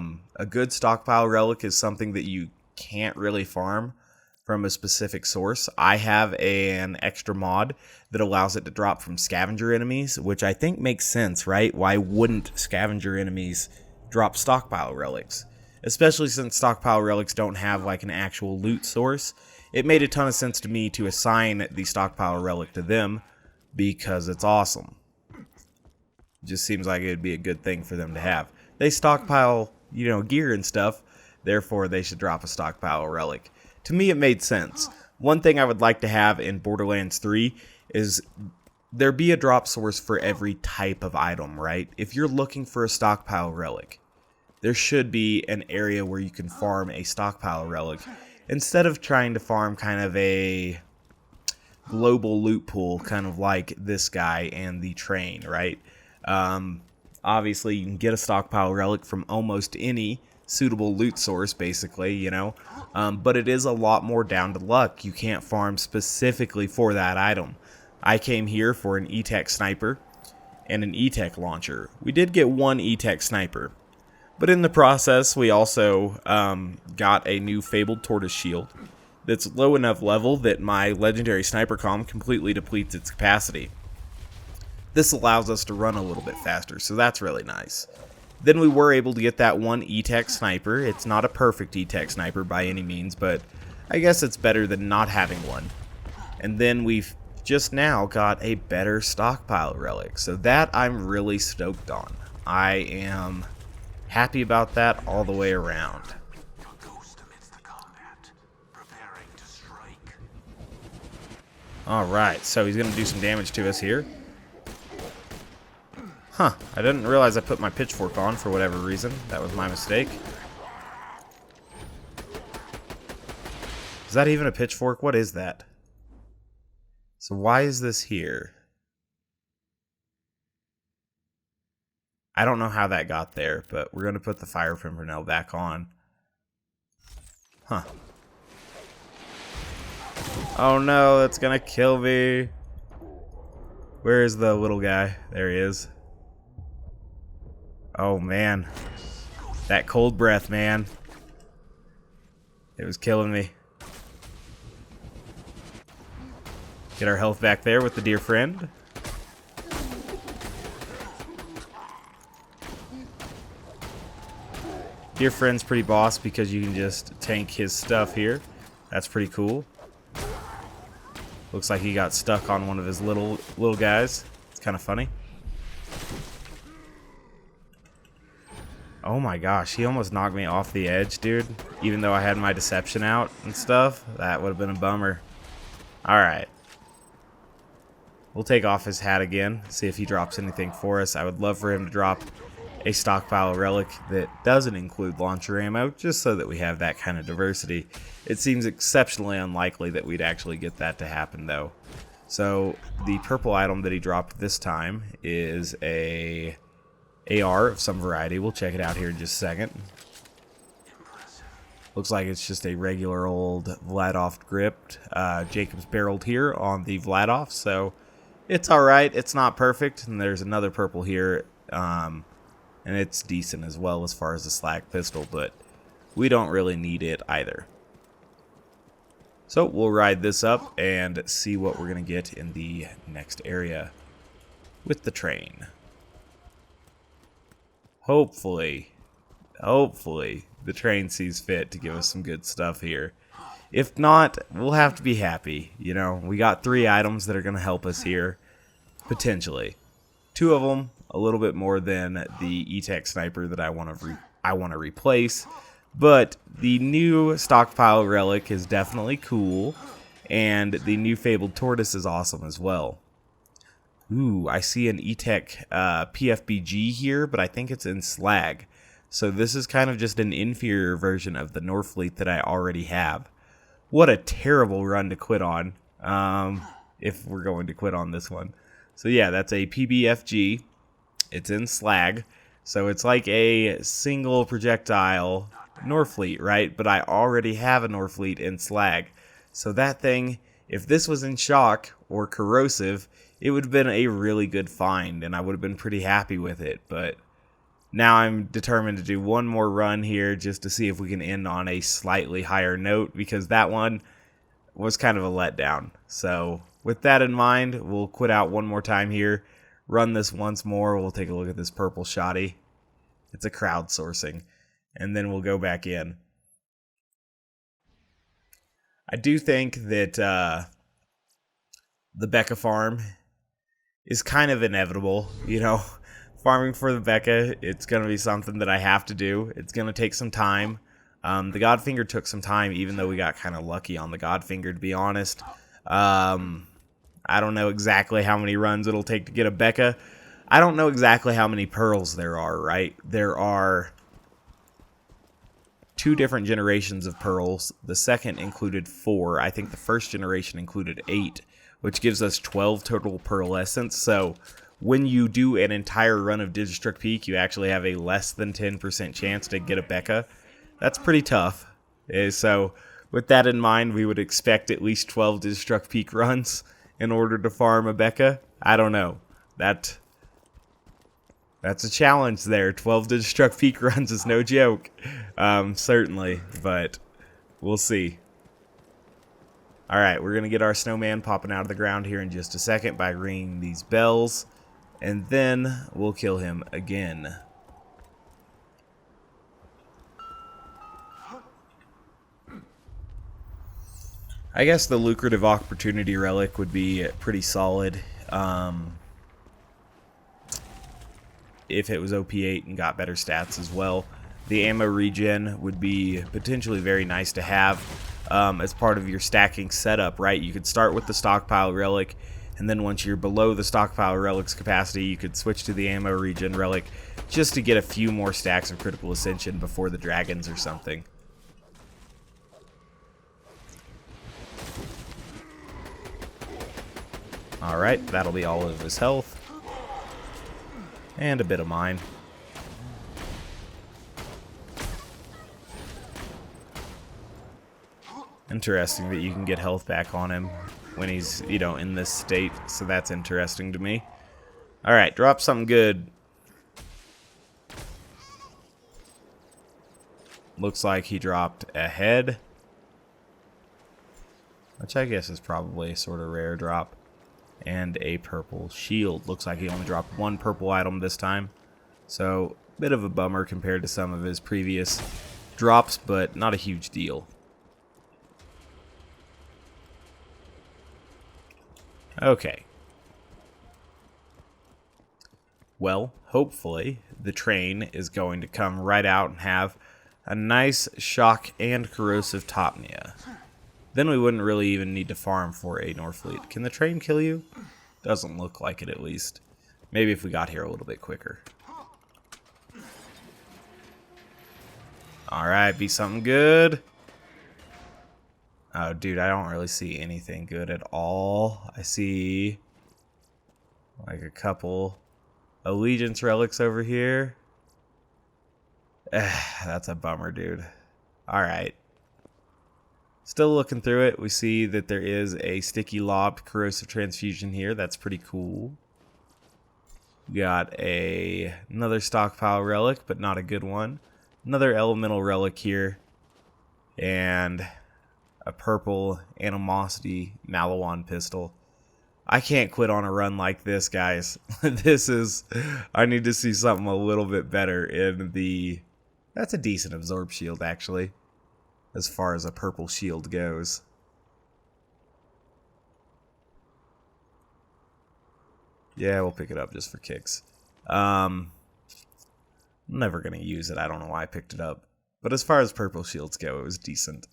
good stockpile relic is something that you can't really farm from a specific source. I have an extra mod that allows it to drop from scavenger enemies, which I think makes sense, right? Why wouldn't scavenger enemies drop stockpile relics? Especially since stockpile relics don't have like an actual loot source. It made a ton of sense to me to assign the stockpile relic to them because it's awesome. It just seems like it would be a good thing for them to have. They stockpile, gear and stuff, therefore they should drop a stockpile relic. To me, it made sense. One thing I would like to have in Borderlands 3 is there be a drop source for every type of item, right? If you're looking for a stockpile relic, there should be an area where you can farm a stockpile relic instead of trying to farm kind of a global loot pool, kind of like this guy and the train, right? Obviously, you can get a stockpile relic from almost any suitable loot source, basically, but it is a lot more down to luck. You can't farm specifically for that item. I came here for an E-Tech sniper and an E-Tech launcher. We did get one E-Tech sniper, but in the process, we also got a new Fabled Tortoise shield that's low enough level that my legendary sniper comm completely depletes its capacity. This allows us to run a little bit faster, so that's really nice. Then we were able to get that one E-Tech sniper. It's not a perfect E-Tech sniper by any means, but I guess it's better than not having one. And then we've just now got a better stockpile relic, so that I'm really stoked on. I am happy about that all the way around. Alright, so he's going to do some damage to us here. Huh, I didn't realize I put my pitchfork on for whatever reason. That was my mistake. Is that even a pitchfork? What is that? So why is this here? I don't know how that got there, but we're going to put the fire pimpernel back on. Huh. Oh no, that's going to kill me. Where is the little guy? There he is. Oh man, that cold breath, man. It was killing me. Get our health back there with the dear friend. Dear friend's pretty boss because you can just tank his stuff here. That's pretty cool. Looks like he got stuck on one of his little guys. It's kind of funny. Oh my gosh, he almost knocked me off the edge, dude. Even though I had my deception out and stuff, that would have been a bummer. Alright. We'll take off his hat again, see if he drops anything for us. I would love for him to drop a stockpile relic that doesn't include launcher ammo, just so that we have that kind of diversity. It seems exceptionally unlikely that we'd actually get that to happen, though. So, the purple item that he dropped this time is a AR of some variety. We'll check it out here in just a second. Looks like it's just a regular old Vladoff grip. Jacob's barreled here on the Vladoff, so it's alright. It's not perfect. And there's another purple here, and it's decent as well as far as the slag pistol, but we don't really need it either. So we'll ride this up and see what we're going to get in the next area with the train. Hopefully, the train sees fit to give us some good stuff here. If not, we'll have to be happy. We got 3 items that are going to help us here, potentially. 2 of them a little bit more than the E-Tech sniper that I want to replace. But the new stockpile relic is definitely cool, and the new Fabled Tortoise is awesome as well. Ooh, I see an E-Tech PFBG here, but I think it's in slag. So this is kind of just an inferior version of the Norfleet that I already have. What a terrible run to quit on, if we're going to quit on this one. So yeah, that's a PBFG. It's in slag. So it's like a single projectile Norfleet, right? But I already have a Norfleet in slag. So that thing, if this was in shock or corrosive, it would have been a really good find, and I would have been pretty happy with it. But now I'm determined to do one more run here just to see if we can end on a slightly higher note, because that one, was kind of a letdown. So with that in mind, we'll quit out one more time here, run this once more. We'll take a look at this purple shoddy. It's a crowdsourcing, and then we'll go back in. I do think that the Becca farm is kind of inevitable. You know, farming for the Becca, it's going to be something that I have to do. It's going to take some time. The Godfinger took some time, even though we got kind of lucky on the Godfinger, to be honest. I don't know exactly how many runs it'll take to get a Becca. I don't know exactly how many pearls there are, right? There are 2 different generations of pearls. The second included 4. I think the first generation included 8, which gives us 12 total pearl essence. So when you do an entire run of Digistruct Peak, you actually have a less than 10% chance to get a Becca. That's pretty tough. So with that in mind, we would expect at least 12 Digistruct Peak runs in order to farm a Becca. I don't know. That's a challenge there. 12 Digistruct Peak runs is no joke. Certainly, but we'll see. Alright, we're going to get our snowman popping out of the ground here in just a second by ringing these bells. And then we'll kill him again. I guess the lucrative opportunity relic would be pretty solid. If it was OP8 and got better stats as well. The ammo regen would be potentially very nice to have as part of your stacking setup, right? You could start with the stockpile relic, and then once you're below the stockpile relic's capacity, you could switch to the ammo regen relic just to get a few more stacks of critical ascension before the dragons or something. Alright, that'll be all of his health. And a bit of mine. Interesting that you can get health back on him when he's, you know, in this state. So that's interesting to me. Alright, drop something good. Looks like he dropped a head. Which I guess is probably a sort of rare drop. And a purple shield. Looks like he only dropped 1 purple item this time. So, bit of a bummer compared to some of his previous drops, but not a huge deal. Okay. Well, hopefully, the train is going to come right out and have a nice shock and corrosive Topnia. Then we wouldn't really even need to farm for a Norfleet. Can the train kill you? Doesn't look like it, at least. Maybe if we got here a little bit quicker. Alright, be something good. Oh, dude, I don't really see anything good at all. I see like a couple allegiance relics over here. That's a bummer, dude. Alright. Still looking through it, we see that there is a sticky lobbed corrosive transfusion here. That's pretty cool. Got another stockpile relic, but not a good one. Another elemental relic here. And a purple animosity Malawan pistol. I can't quit on a run like this, guys. I need to see something a little bit better in the... That's a decent absorb shield, actually. As far as a purple shield goes. Yeah, we'll pick it up just for kicks. I'm never going to use it. I don't know why I picked it up. But as far as purple shields go, it was decent.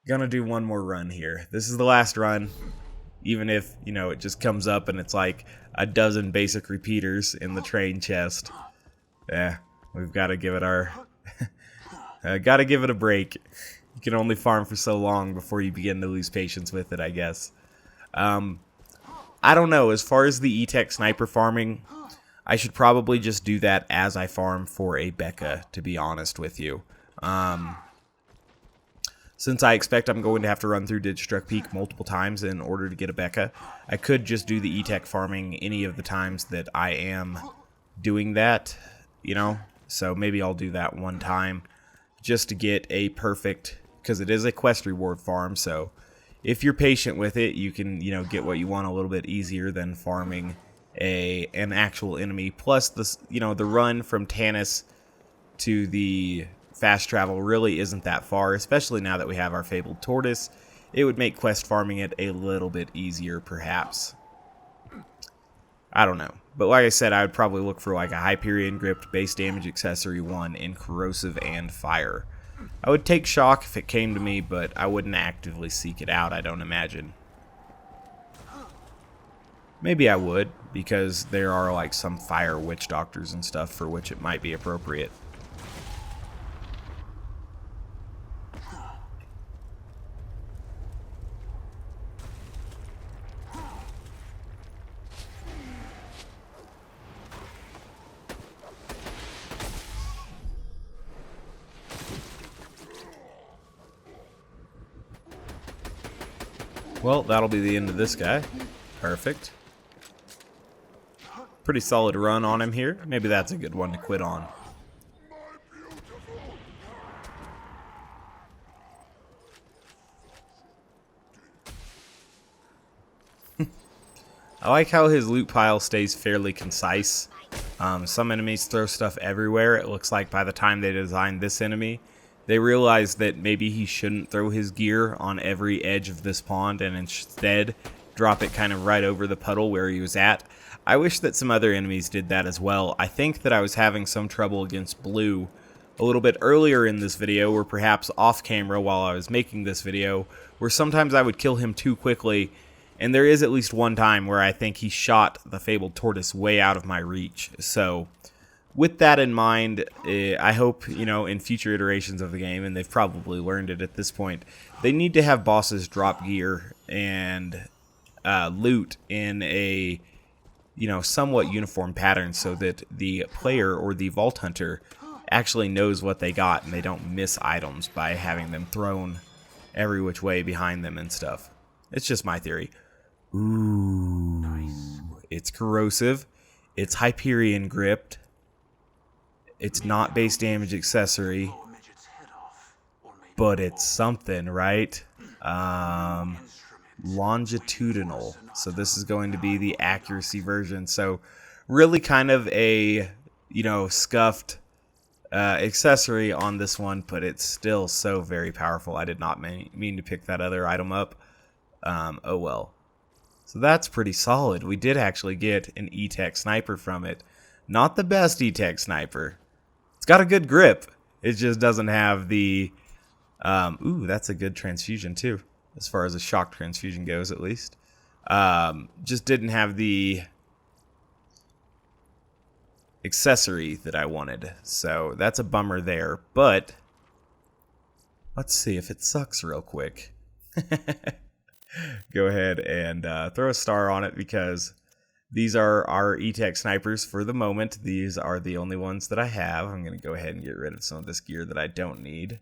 Gonna do one more run here. This is the last run. Even if, you know, it just comes up and it's like a dozen basic repeaters in the train chest. Yeah, we've got to give it our... gotta give it a break. You can only farm for so long before you begin to lose patience with it, I guess. I don't know. As far as the E-Tech sniper farming, I should probably just do that as I farm for a Becca, to be honest with you. Since I expect I'm going to have to run through Digistruct Peak multiple times in order to get a Becca, I could just do the E-Tech farming any of the times that I am doing that, you know? So maybe I'll do that one time just to get a perfect, because it is a quest reward farm, so if you're patient with it, you can, you know, get what you want a little bit easier than farming an actual enemy. Plus, this, you know, the run from Tanis to the fast travel really isn't that far, especially now that we have our Fabled Tortoise. It would make quest farming it a little bit easier, perhaps. I don't know. But like I said, I would probably look for like a Hyperion Gripped base damage accessory 1 in corrosive and fire. I would take shock if it came to me, but I wouldn't actively seek it out, I don't imagine. Maybe I would, because there are like some fire witch doctors and stuff for which it might be appropriate. Well, that'll be the end of this guy. Perfect. Pretty solid run on him here. Maybe that's a good one to quit on. I like how his loot pile stays fairly concise. Some enemies throw stuff everywhere. It looks like by the time they designed this enemy, they realized that maybe he shouldn't throw his gear on every edge of this pond and instead drop it kind of right over the puddle where he was at. I wish that some other enemies did that as well. I think that I was having some trouble against Blue a little bit earlier in this video, or perhaps off camera while I was making this video, where sometimes I would kill him too quickly, and there is at least one time where I think he shot the Fabled Tortoise way out of my reach. So with that in mind, I hope, you know, in future iterations of the game, and they've probably learned it at this point, they need to have bosses drop gear and loot in a, you know, somewhat uniform pattern so that the player or the vault hunter actually knows what they got and they don't miss items by having them thrown every which way behind them and stuff. It's just my theory. Ooh, nice. It's corrosive. It's Hyperion gripped. It's not base damage accessory, but it's something, right? Longitudinal. So this is going to be the accuracy version. So really kind of a, you know, scuffed accessory on this one, but it's still so very powerful. I did not mean to pick that other item up. Oh well. So that's pretty solid. We did actually get an E-Tech sniper from it. Not the best E-Tech sniper. It's got a good grip. It just doesn't have the... ooh, that's a good transfusion too, as far as a shock transfusion goes, at least. Just didn't have the accessory that I wanted. So that's a bummer there. But let's see if it sucks real quick. Go ahead and throw a star on it, because these are our E-Tech snipers for the moment. These are the only ones that I have. I'm going to go ahead and get rid of some of this gear that I don't need.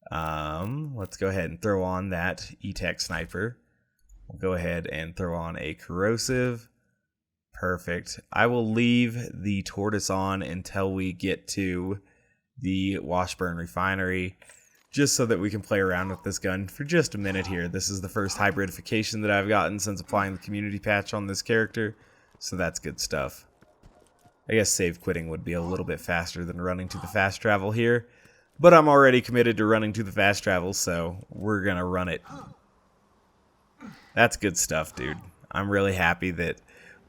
Let's go ahead and throw on that E-Tech sniper. We'll go ahead and throw on a corrosive. Perfect. I will leave the tortoise on until we get to the Washburn refinery, just so that we can play around with this gun for just a minute here. This is the first hybridification that I've gotten since applying the community patch on this character, so that's good stuff. I guess save quitting would be a little bit faster than running to the fast travel here, but I'm already committed to running to the fast travel, so we're gonna run it. That's good stuff, dude. I'm really happy that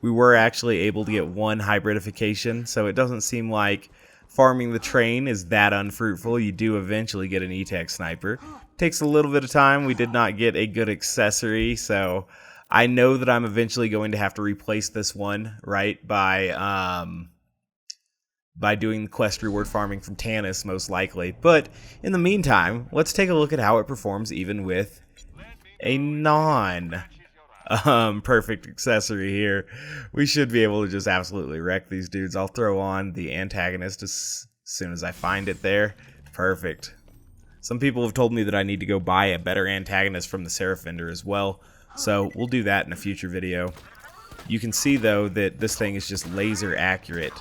we were actually able to get one hybridification, so it doesn't seem like farming the train is that unfruitful. You do eventually get an E-Tech sniper. Takes a little bit of time. We did not get a good accessory, so I know that I'm eventually going to have to replace this one, right, by doing the quest reward farming from Tanis, most likely. But in the meantime, let's take a look at how it performs even with a perfect accessory here. We should be able to just absolutely wreck these dudes. I'll throw on the antagonist as soon as I find it there. Perfect. Some people have told me that I need to go buy a better antagonist from the Seraph vendor as well, so we'll do that in a future video. You can see though that this thing is just laser accurate.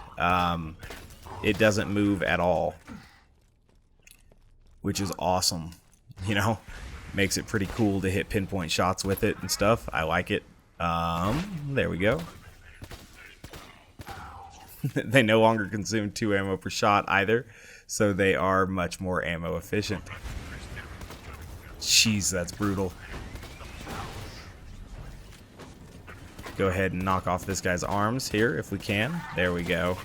It doesn't move at all, which is awesome. You know, Makes it pretty cool to hit pinpoint shots with it and stuff. I like it. There we go. They no longer consume 2 ammo per shot either, so they are much more ammo efficient. Jeez, that's brutal. Go ahead and knock off this guy's arms here if we can. There we go.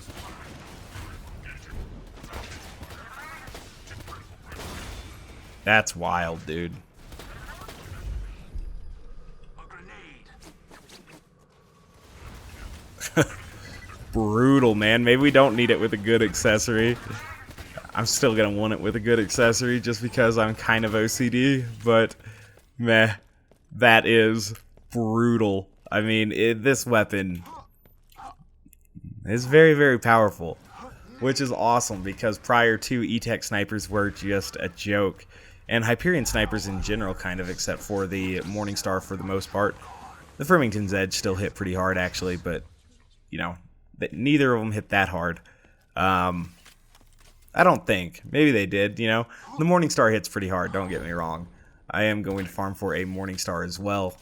That's wild, dude. Brutal, man. Maybe we don't need it with a good accessory. I'm still gonna want it with a good accessory just because I'm kind of OCD, but meh, that is brutal. I mean, this weapon is very, very powerful, which is awesome because prior to E-Tech snipers were just a joke, and Hyperion snipers in general kind of, except for the Morningstar for the most part. The Furmington's Edge still hit pretty hard actually, but you know, neither of them hit that hard. I don't think. Maybe they did, you know. The Morningstar hits pretty hard, don't get me wrong. I am going to farm for a Morningstar as well.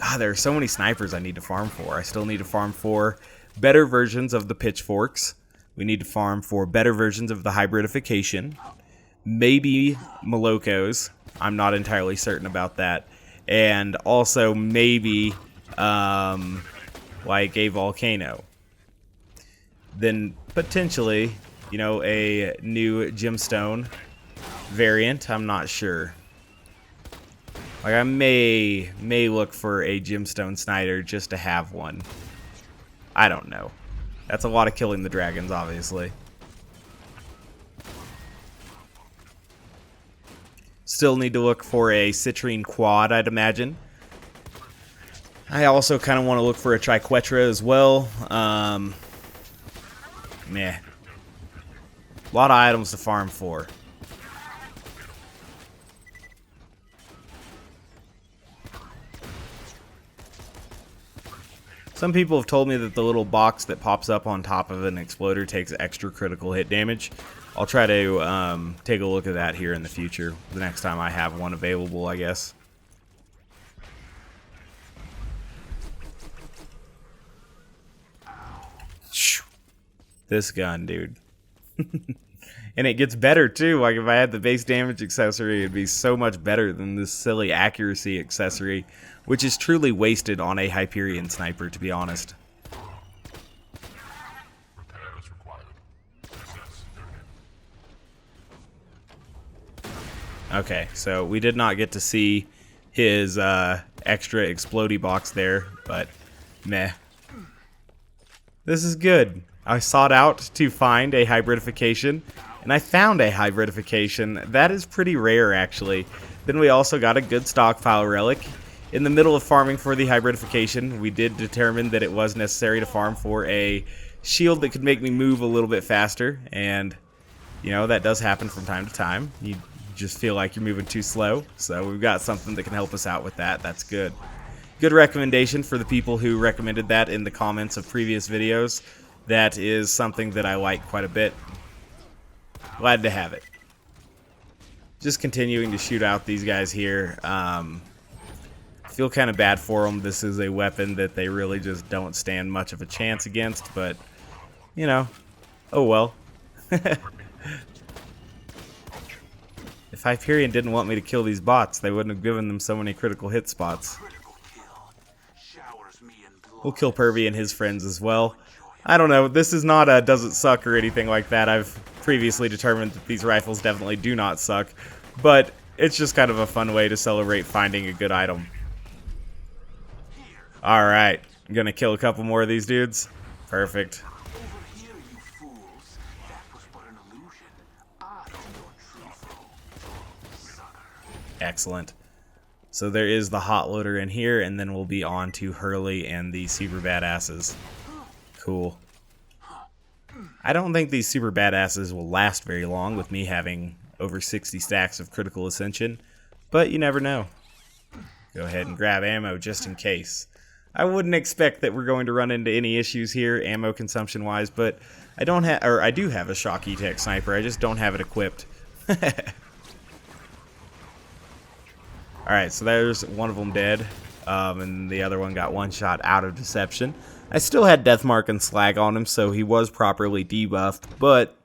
Ah, there are so many snipers I need to farm for. I still need to farm for better versions of the pitchforks. We need to farm for better versions of the hybridification. Maybe Molokos. I'm not entirely certain about that. And also maybe like a volcano. Then potentially, you know, a new gemstone variant. I'm not sure. Like I may look for a gemstone sniper just to have one. I don't know. That's a lot of killing the dragons, obviously. Still need to look for a citrine quad, I'd imagine. I also kind of want to look for a triquetra as well. Meh. A lot of items to farm for. Some people have told me that the little box that pops up on top of an exploder takes extra critical hit damage. I'll try to take a look at that here in the future. The next time I have one available, I guess. This gun, dude. And it gets better too. Like if I had the base damage accessory, it'd be so much better than this silly accuracy accessory, which is truly wasted on a Hyperion sniper, to be honest. Okay, so we did not get to see his extra explodey box there, but meh. This is good. I sought out to find a hybridification, and I found a hybridification. That is pretty rare, actually. Then we also got a good stockpile relic. In the middle of farming for the hybridification, we did determine that it was necessary to farm for a shield that could make me move a little bit faster, and, you know, that does happen from time to time. You just feel like you're moving too slow, so we've got something that can help us out with that. That's good. Good recommendation for the people who recommended that in the comments of previous videos. That is something that I like quite a bit. Glad to have it. Just continuing to shoot out these guys here. Feel kind of bad for them. This is a weapon that they really just don't stand much of a chance against, but, you know, oh well. If Hyperion didn't want me to kill these bots, they wouldn't have given them so many critical hit spots. We'll kill Pervy and his friends as well. I don't know, this is not a does it suck or anything like that. I've previously determined that these rifles definitely do not suck, but it's just kind of a fun way to celebrate finding a good item. Alright, I'm gonna kill a couple more of these dudes. Perfect. Excellent. So there is the hot loader in here, and then we'll be on to Hurley and the super badasses. Cool. I don't think these super badasses will last very long with me having over 60 stacks of critical ascension, but you never know. Go ahead and grab ammo just in case. I wouldn't expect that we're going to run into any issues here ammo consumption wise, but I don't have, or I do have a shock E-Tech sniper, I just don't have it equipped. Alright, so there's one of them dead. And the other one got one shot out of deception. I still had Deathmark and Slag on him, so he was properly debuffed, but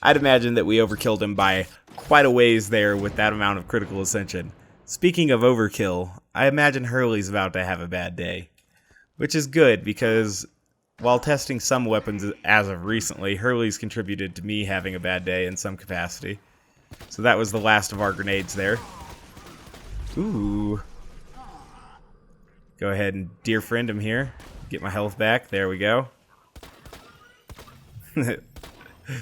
I'd imagine that we overkilled him by quite a ways there with that amount of critical ascension. Speaking of overkill, I imagine Hurley's about to have a bad day. Which is good, because while testing some weapons as of recently, Hurley's contributed to me having a bad day in some capacity. So that was the last of our grenades there. Ooh. Go ahead and dear friend him here. Get my health back. There we go.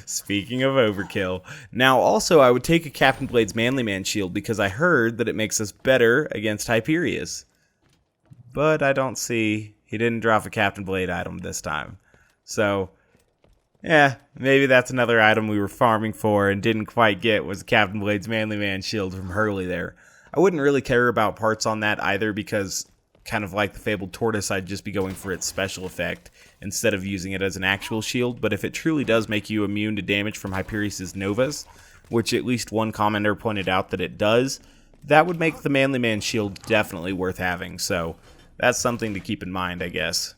Speaking of overkill. Now, also, I would take a Captain Blade's Manly Man shield because I heard that it makes us better against Hyperius. But I don't see... He didn't drop a Captain Blade item this time. So, yeah, maybe that's another item we were farming for and didn't quite get was Captain Blade's Manly Man shield from Hurley there. I wouldn't really care about parts on that either because, kind of like the Fabled Tortoise, I'd just be going for its special effect instead of using it as an actual shield. But if it truly does make you immune to damage from Hyperius' Novas, which at least one commenter pointed out that it does, that would make the Manly Man shield definitely worth having. So that's something to keep in mind, I guess.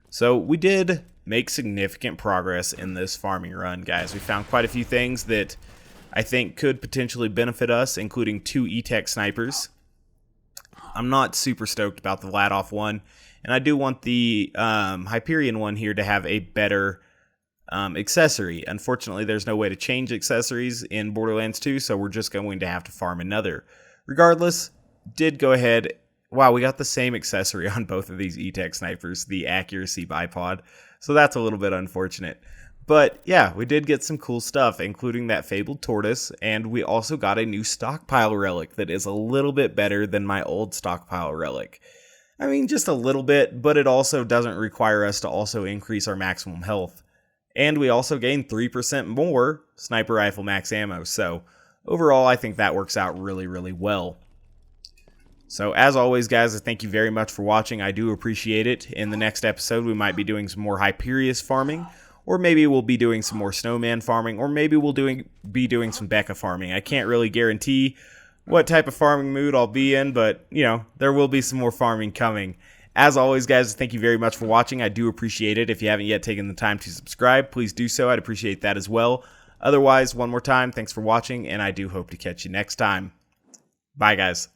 So we did make significant progress in this farming run, guys. We found quite a few things that I think could potentially benefit us, including 2 E-Tech snipers. I'm not super stoked about the Vladoff one, and I do want the Hyperion one here to have a better accessory. Unfortunately, there's no way to change accessories in Borderlands 2, so we're just going to have to farm another. Regardless, did go ahead... Wow, we got the same accessory on both of these E-Tech snipers, the accuracy bipod, so that's a little bit unfortunate. But yeah, we did get some cool stuff, including that Fabled Tortoise, and we also got a new stockpile relic that is a little bit better than my old stockpile relic. I mean, just a little bit, but it also doesn't require us to also increase our maximum health. And we also gain 3% more sniper rifle max ammo, so overall I think that works out really, really well. So as always, guys, I thank you very much for watching. I do appreciate it. In the next episode, we might be doing some more Hyperius farming, or maybe we'll be doing some more Snowman farming, or maybe we'll be doing some Becca farming. I can't really guarantee what type of farming mood I'll be in, but, you know, there will be some more farming coming. As always, guys, thank you very much for watching. I do appreciate it. If you haven't yet taken the time to subscribe, please do so. I'd appreciate that as well. Otherwise, one more time, thanks for watching, and I do hope to catch you next time. Bye, guys.